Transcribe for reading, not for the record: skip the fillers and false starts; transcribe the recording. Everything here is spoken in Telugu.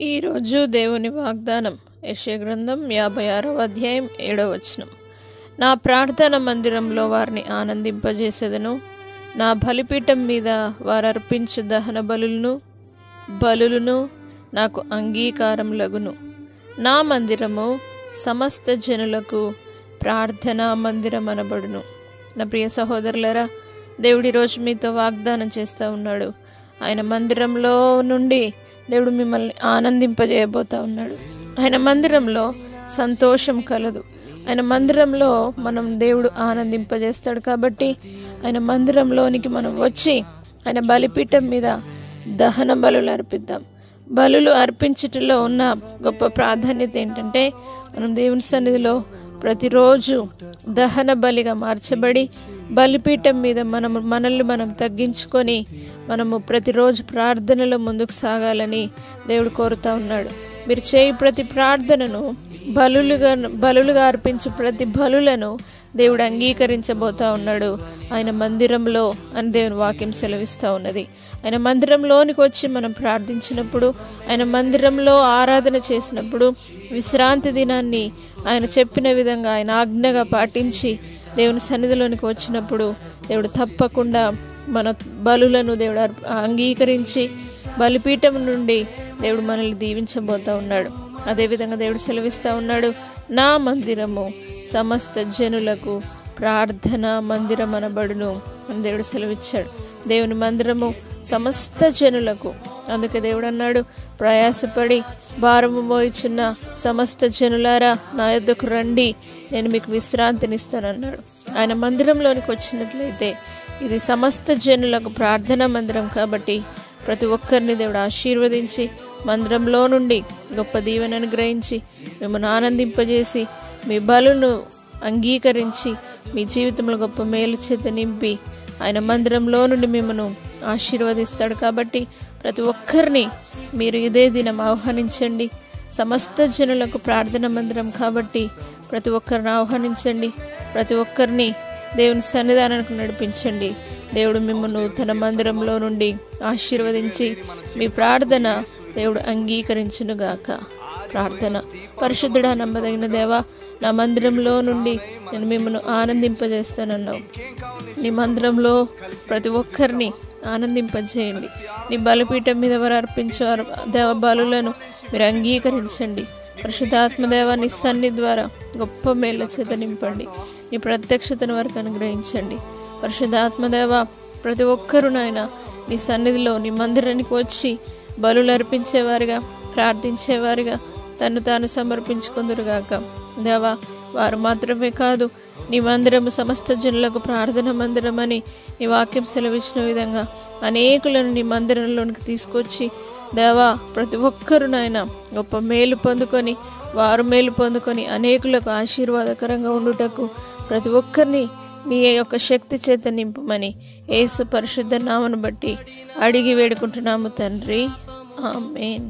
ఈరోజు దేవుని వాగ్దానం యెషయా గ్రంథం 56వ అధ్యాయం 7వ వచనం. నా ప్రార్థన మందిరంలో వారిని ఆనందింపజేసేదను. నా బలిపీఠం మీద వారు అర్పించు దహన బలులను నాకు అంగీకారం లగును. నా మందిరము సమస్త జనులకు ప్రార్థనా మందిరం అనబడును. నా ప్రియ సహోదరులారా, దేవుడి రోజు మీతో వాగ్దానం చేస్తూ ఉన్నాడు. ఆయన మందిరంలో నుండి దేవుడు మిమ్మల్ని ఆనందింపజేయబోతా ఉన్నాడు. ఆయన మందిరంలో సంతోషం కలదు. ఆయన మందిరంలో మనం దేవుడు ఆనందింపజేస్తాడు. కాబట్టి ఆయన మందిరంలోనికి మనం వచ్చి ఆయన బలిపీఠం మీద దహన బలులు అర్పిద్దాం. బలులు అర్పించటంలో ఉన్న గొప్ప ప్రాధాన్యత ఏంటంటే, మనం దేవుని సన్నిధిలో ప్రతిరోజు దహన బలిగా మార్చబడి బలిపీఠం మీద మనల్ని మనం తగ్గించుకొని మనము ప్రతిరోజు ప్రార్థనలో ముందుకు సాగాలని దేవుడు కోరుతా ఉన్నాడు. మీరు చేయి ప్రతి ప్రార్థనను బలులుగా అర్పించు ప్రతి బలులను దేవుడు అంగీకరించబోతా ఉన్నాడు ఆయన మందిరంలో అని దేవుని వాక్యం సెలవిస్తూ ఉన్నది. ఆయన మందిరంలోనికి వచ్చి మనం ప్రార్థించినప్పుడు, ఆయన మందిరంలో ఆరాధన చేసినప్పుడు, విశ్రాంతి దినాన్ని ఆయన చెప్పిన విధంగా ఆయన ఆజ్ఞగా పాటించి దేవుని సన్నిధిలోనికి వచ్చినప్పుడు దేవుడు తప్పకుండా మన బలులను దేవుడు అంగీకరించి బలిపీఠం నుండి దేవుడు మనల్ని దీవించబోతా ఉన్నాడు. అదేవిధంగా దేవుడు సెలవిస్తూ ఉన్నాడు, నా మందిరము సమస్త జనులకు ప్రార్థనా మందిరం అనబడును అని దేవుడు సెలవిచ్చాడు. దేవుని మందిరము సమస్త జనులకు. అందుకే దేవుడు అన్నాడు, ప్రయాసపడి భారము మోయిచున్న సమస్త జనులారా నా యొద్దకు రండి, నేను మీకు విశ్రాంతినిస్తానన్నాడు. ఆయన మందిరంలోనికి వచ్చినట్లయితే ఇది సమస్త జనులకు ప్రార్థనా మందిరం కాబట్టి ప్రతి ఒక్కరిని దేవుడు ఆశీర్వదించి మందిరంలో నుండి గొప్ప దీవెనను గ్రహించి మిమ్మల్ని ఆనందింపజేసి మీ బలును అంగీకరించి మీ జీవితంలో గొప్ప మేలు చేత నింపి ఆయన మందిరంలో నుండి మిమ్మల్ని ఆశీర్వదిస్తాడు. కాబట్టి ప్రతి ఒక్కరిని మీరు ఇదే దినం ఆహ్వానించండి. సమస్త జనులకు ప్రార్థన మందిరం కాబట్టి ప్రతి ఒక్కరిని ఆహ్వానించండి. ప్రతి ఒక్కరిని దేవుని సన్నిధానానికి నడిపించండి. దేవుడు మిమ్మల్ని తన మందిరంలో నుండి ఆశీర్వదించి మీ ప్రార్థన దేవుడు అంగీకరించునుగాక. ప్రార్థన. పరిశుద్ధుడా, నమ్మదగిన దేవా, నా మందిరంలో నుండి నేను మిమ్మల్ని ఆనందింపజేస్తానన్నావు. నీ మందిరంలో ప్రతి ఒక్కరిని ఆనందింపజేయండి. నీ బలిపీఠం మీద వారు అర్పించు దేవ బలులను మీరు అంగీకరించండి. పరిశుద్ధాత్మదేవ, నీ సన్నిధి ద్వారా గొప్ప మేళ్ళ చేత నింపండి. నీ ప్రత్యక్షతను వారికి అనుగ్రహించండి. పరిశుద్ధాత్మదేవ, ప్రతి ఒక్కరూ నాయన నీ సన్నిధిలో నీ మందిరానికి వచ్చి బలులు అర్పించేవారిగా, ప్రార్థించేవారిగా తను తాను సమర్పించుకుందురుగాక. దేవా, వారు మాత్రమే కాదు, నీ మందిరము సమస్త జనులకు ప్రార్థన మందిరం అని నీ వాక్యం సెలవిచ్చిన విధంగా అనేకులను నీ మందిరంలోనికి తీసుకొచ్చి దేవా, ప్రతి ఒక్కరు నాయన గొప్ప మేలు పొందుకొని, వారు మేలు పొందుకొని అనేకులకు ఆశీర్వాదకరంగా ఉండుటకు ప్రతి ఒక్కరిని నీ యొక్క శక్తి చేత నింపమని యేసు పరిశుద్ధ నామమును బట్టి అడిగి వేడుకుంటున్నాము తండ్రి. ఆమేన్.